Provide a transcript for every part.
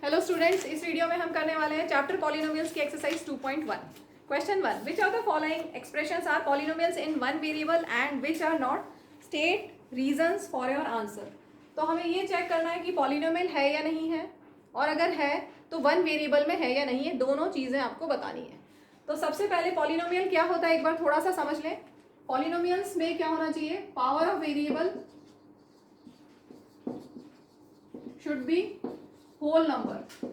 Hello students, इस video में हम करने वाले हैं चैप्टर पॉलिनोमियल्स की exercise 2.1। Question 1, which of the following expressions are polynomials in one variable and which are not, state reasons for your answer. तो हमें ये चेक करना है कि पॉलिनोमियल है या नहीं है, और अगर है तो वन वेरिएबल में है या नहीं है, दोनों चीज़ें आपको बतानी है। तो सबसे पहले पॉलिनोमियल क्या होता है एक बार थोड़ा सा समझ लें। पॉलिनोमियल्स में क्या होना चाहिए, power of variable should be whole number.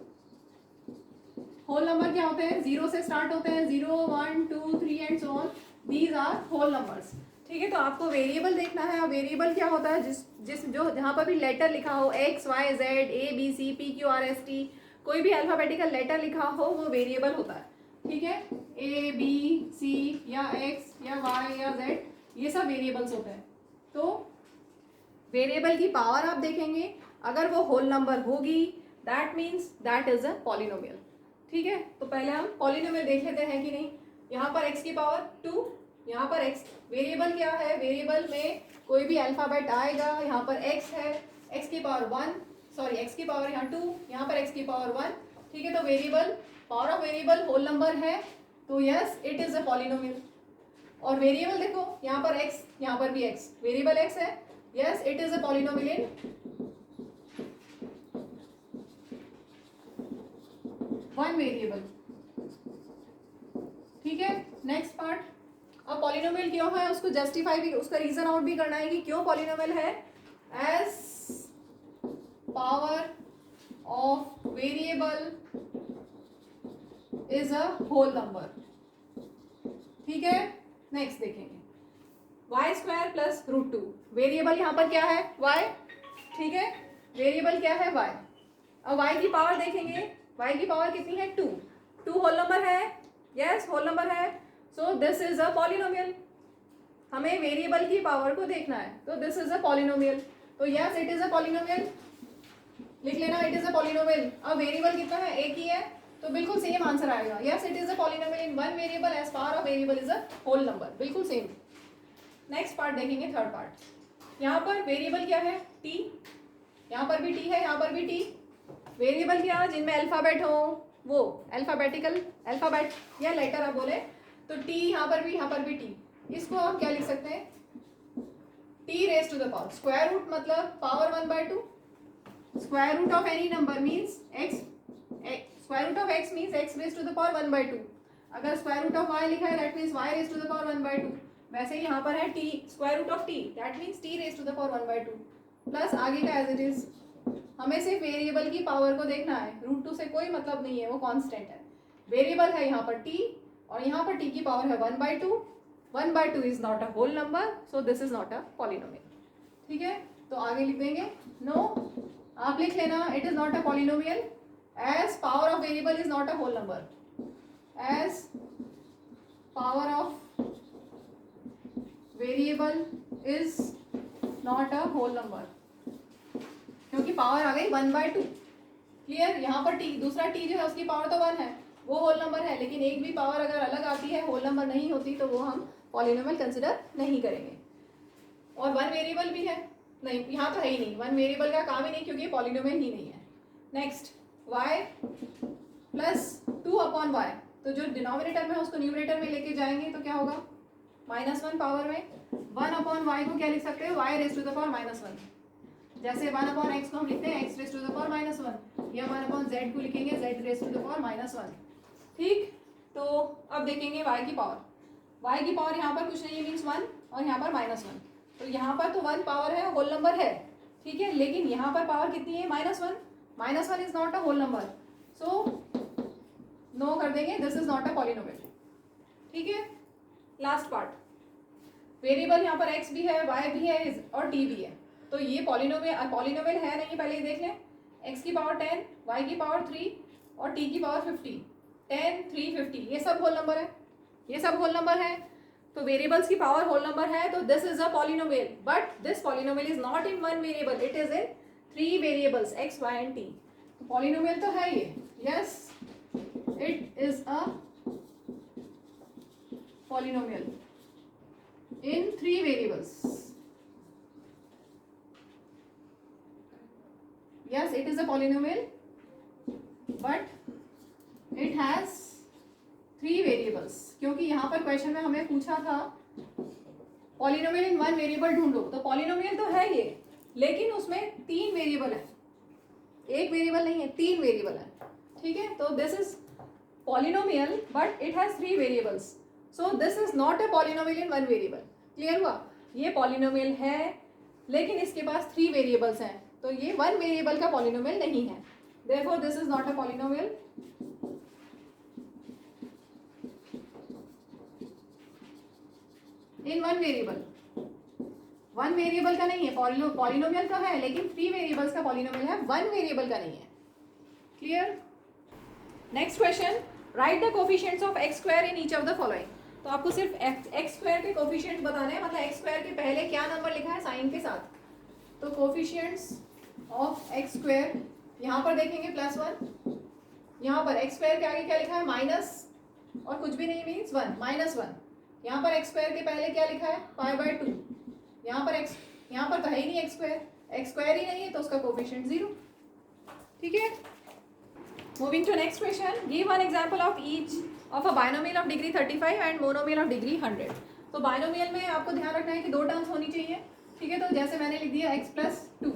Whole number क्या होते हैं, जीरो से स्टार्ट होते हैं, 0 1 2 3 and so on, these are whole numbers. ठीक है, तो आपको वेरिएबल देखना है, और वेरिएबल क्या होता है, जिस जो जहाँ पर भी लेटर लिखा हो, x y z a b c p q r s t, कोई भी अल्फाबेटिकल लेटर लिखा हो वो वेरिएबल होता है। ठीक है, ए बी सी या एक्स या वाई या जेड, ये सब वेरिएबल्स होते हैं। तो वेरिएबल की पावर आप देखेंगे, अगर वो होल नंबर होगी that means that is a polynomial. ठीक है, तो पहले हम पॉलिनोमियल देख लेते हैं कि नहीं। यहाँ पर x की पावर 2, यहाँ पर x वेरिएबल क्या है, वेरिएबल में कोई भी अल्फाबेट आएगा, यहाँ पर x है, x की पावर 1, सॉरी x की पावर यहाँ 2, यहाँ पर x की पावर 1। ठीक है, तो variable, power of variable whole number है, तो yes it is a polynomial. और वेरिएबल देखो, यहाँ पर x, यहाँ पर भी x, वेरिएबल x है, yes it is a polynomial in one variable. ठीक है, नेक्स्ट पार्ट। अब पॉलिनोमियल क्यों है उसको जस्टिफाई भी, उसका रीजन आउट भी करना है कि क्यों पॉलिनोमियल है। As power of variable is a whole number. ठीक है, नेक्स्ट देखेंगे y square plus root 2। Variable यहाँ पर क्या है, वाई। ठीक है, वेरिएबल क्या है, वाई। अब वाई की पावर देखेंगे, y की पावर कितनी है, 2। 2 होल नंबर है, यस होल नंबर है, so this is a polynomial. हमें वेरिएबल की पावर को देखना है, तो दिस इज अ पॉलिनोमियल, तो yes it is a polynomial. लिख लेना, इट इज अ पॉलिनोमियल। अब वेरिएबल कितना है, एक ही है, तो बिल्कुल सेम आंसर आएगा, yes it is a polynomial in one variable as power of variable is a whole number, बिल्कुल सेम। नेक्स्ट पार्ट देखेंगे, थर्ड पार्ट। यहाँ पर वेरिएबल क्या है, t, यहाँ पर भी t है, यहाँ पर भी t। वेरिएबल क्या, जिनमें अल्फाबेट हो, वो अल्फाबेटिकल अल्फाबेट या लेटर आप बोले, तो टी यहाँ पर भी टी। इसको आप क्या लिख सकते हैं, t raise to the power, square root मतलब power 1/2। Square root of any number means x, square root of x means x raise to the power 1/2। अगर स्क्वायर रूट ऑफ वाई लिखा है that means y raise to the power 1/2। वैसे ही यहाँ पर है t, square root of t that means t raise to the power 1/2, plus आगे का एज इट इज। हमें सिर्फ वेरिएबल की पावर को देखना है, रूट 2 से कोई मतलब नहीं है, वो कांस्टेंट है। वेरिएबल है यहाँ पर t, और यहाँ पर t की पावर है 1/2। 1/2 is not a whole number, so this is not a polynomial. ठीक है, तो आगे लिख देंगे, नो, आप लिख लेना, it is not a polynomial as power of variable is not a whole number, as power of variable is not a whole number, क्योंकि पावर आ गई 1/2। क्लियर, यहाँ पर टी, दूसरा टी जो है उसकी पावर तो 1 है, वो होल नंबर है, लेकिन एक भी पावर अगर अलग आती है, होल नंबर नहीं होती, तो वो हम पॉलिनोमियल कंसिडर नहीं करेंगे। और वन वेरिएबल भी है, नहीं यहाँ तो है ही नहीं, वन वेरिएबल का काम ही नहीं, क्योंकि पॉलिनोमियल ही नहीं है। नेक्स्ट, y प्लस 2/y, तो जो डिनोमिनेटर में है उसको न्यूमरेटर में लेके जाएंगे तो क्या होगा, -1 पावर में 1/y को क्या लिख सकते हैं, y raise to the power -1। जैसे 1/x को हम लिखते हैं x raise to the power -1, या 1/z को लिखेंगे z raise to the power -1। ठीक, तो अब देखेंगे y की पावर। y की पावर यहाँ पर कुछ नहीं है, मीन्स 1, और यहाँ पर -1, तो यहाँ पर तो 1 पावर है, होल नंबर है। ठीक है, लेकिन यहाँ पर पावर कितनी है, -1। -1 is not a whole number, so no कर देंगे, this is not a polynomial. ठीक है, लास्ट पार्ट, वेरिएबल यहाँ पर x भी है, y भी है और t भी है, तो ये पॉलिनोमियल है नहीं, पहले ही देख लें। x की पावर 10, y की पावर 3 और t की पावर 50, 10 3 50, ये सब होल नंबर है, ये सब होल नंबर है, तो वेरिएबल्स की पावर होल नंबर है, तो this is a polynomial, but this polynomial is not in one variable, it is in 3 variables x y and t। Polynomial तो है ये, yes it is a polynomial in 3 variables. Yes, it is a polynomial but it has 3 variables, क्योंकि यहाँ पर question में हमें पूछा था पॉलिनोमियल इन 1 वेरिएबल ढूंढो, तो पॉलिनोमियल तो है ये, लेकिन उसमें 3 वेरिएबल है, एक वेरिएबल नहीं है, 3 वेरिएबल है, ठीक है। तो this is polynomial but it has 3 variables, so this is not a polynomial in 1 variable. Clear हुआ? ये पॉलिनोमियल है लेकिन इसके पास 3 वेरिएबल्स हैं, तो ये 1 वेरिएबल का पॉलिनोमियल नहीं है, therefore this is not a polynomial. In 1 variable, 1 variable का नहीं है, पॉलिनोमियल का है लेकिन 3 वेरिएबल्स का पॉलिनोमियल है, 1 वेरिएबल का नहीं है। Clear? Next question, right the coefficients of x square in each of the following. तो आपको सिर्फ एक्स स्क्वायर के कोफिशिएंट बताने हैं, मतलब एक्स स्क्वायर के पहले क्या नंबर लिखा है साइन के साथ। तो कोफिशिएंट्स ऑफ एक्स स्क्वायर यहाँ पर देखेंगे +1, यहाँ पर एक्स स्क्वायर के आगे क्या लिखा है माइनस और कुछ भी नहीं मीन्स 1, -1। यहाँ पर एक्स स्क्वायर के पहले क्या लिखा है π/2, यहाँ पर तो है ही नहीं एक्स स्क्वायर ही नहीं है तो उसका कोफिशिएंट 0। ठीक है, moving to next question, give one example of each of a binomial of degree 35 and monomial of degree 100। तो बायनोमियल में आपको ध्यान रखना है कि 2 टर्म्स होनी चाहिए, ठीक है। तो जैसे मैंने लिख दिया x+2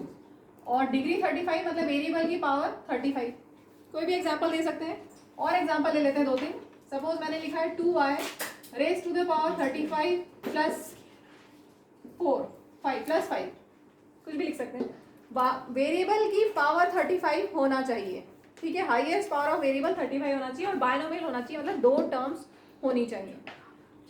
और डिग्री 35 मतलब वेरिएबल की पावर 35। कोई भी एग्जांपल दे सकते हैं, और एग्जांपल ले लेते हैं 2-3। सपोज मैंने लिखा है 2y raise to the power 35 + 4 5 + 5, कुछ भी लिख सकते हैं। वेरिएबल की पावर 35 होना चाहिए, ठीक है। हाईएस्ट पावर ऑफ वेरिएबल 35 होना चाहिए और बायनोमियल होना चाहिए, मतलब 2 टर्म्स होनी चाहिए।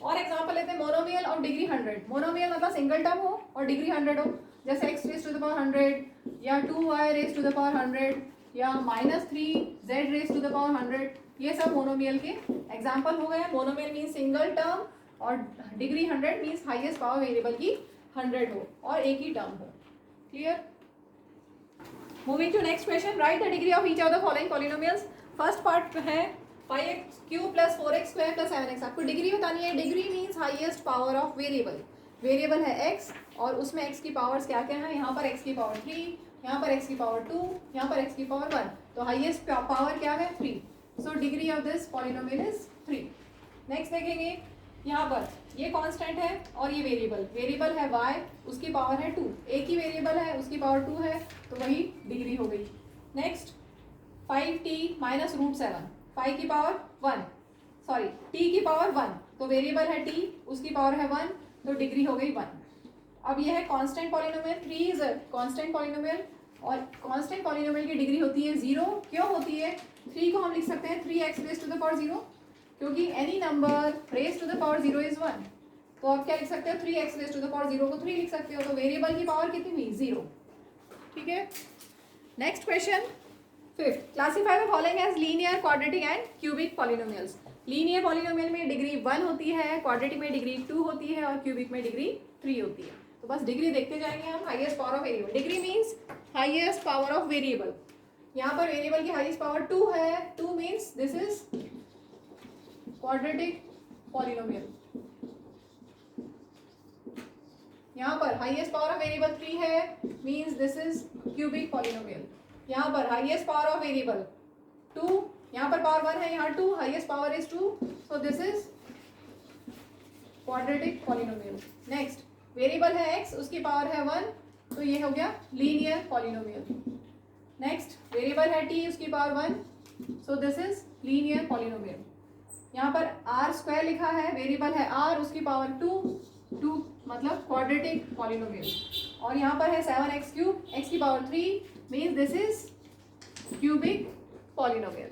और एग्जांपल लेते हैं मोनोमियल ऑफ डिग्री 100। मोनोमियल मतलब सिंगल टर्म हो और डिग्री 100 हो, जैसे x raise to the power 100 या 2y raise to the power 100 या -3z raise to the power 100, ये सब मोनोमियल के एग्जांपल हो गए। मोनोमियल मीन्स सिंगल टर्म और degree 100 means highest power variable की 100 हो और एक ही टर्म हो। Clear? Moving to next question, right the degree of each of the following polynomials. First part है 5x³ + 4x² + 7x। आपको डिग्री बतानी है। Degree means highest power of variable. Variable है x और उसमें x की पावर्स क्या क्या है, यहाँ पर x की पावर 3, यहाँ पर x की पावर 2, यहाँ पर x की पावर 1, तो हाईएस्ट पावर क्या है 3। So degree of this polynomial is 3। Next देखेंगे, यहाँ पर ये कांस्टेंट है और ये वेरिएबल है y, उसकी पावर है 2, एक ही वेरिएबल है उसकी पावर 2 है, तो वही डिग्री हो गई। नेक्स्ट 5t - √7, 5 की पावर 1, सॉरी t की पावर 1, तो वेरिएबल है t, उसकी पावर है 1, तो डिग्री हो गई 1। अब ये है constant polynomial, 3 is a constant polynomial और कांस्टेंट पॉलिनोमियल की डिग्री होती है 0। क्यों होती है? 3 को हम लिख सकते हैं 3x raise to the power 0, क्योंकि any number raise to the power 0 is 1। तो आप क्या लिख सकते हो, 3x raise to the power 0 को 3 लिख सकते हो, तो वेरिएबल की पावर कितनी हुई 0। ठीक है, next question 5th, classify the following as linear, quadratic and cubic polynomials. Linear polynomial में डिग्री 1 होती है, क्वाड्रेटिक में डिग्री 2 होती है और क्यूबिक में डिग्री 3 होती है। तो बस डिग्री देखते जाएंगे हम। Highest power of variable, degree means highest power of variable. यहाँ पर वेरिएबल की हाईएस्ट पावर 2 है, 2 means this is quadratic polynomial. यहाँ पर हाईएस्ट पावर ऑफ वेरिएबल 3 है, means this is cubic polynomial. यहाँ पर हाईएस्ट पावर ऑफ वेरिएबल 2, यहाँ पर पावर 1 है, यहाँ 2, highest power is 2, so this is quadratic polynomial. Next variable है x, उसकी पावर है 1, तो ये हो गया लीनियर पॉलिनोमियल। नेक्स्ट वेरिएबल है t, उसकी power 1, so this is linear polynomial. यहाँ पर r² लिखा है, वेरिएबल है r, उसकी पावर 2 मतलब क्वाड्रेटिक पॉलिनोमियल। और यहाँ पर है 7x³ x की power 3, means this is cubic polynomial.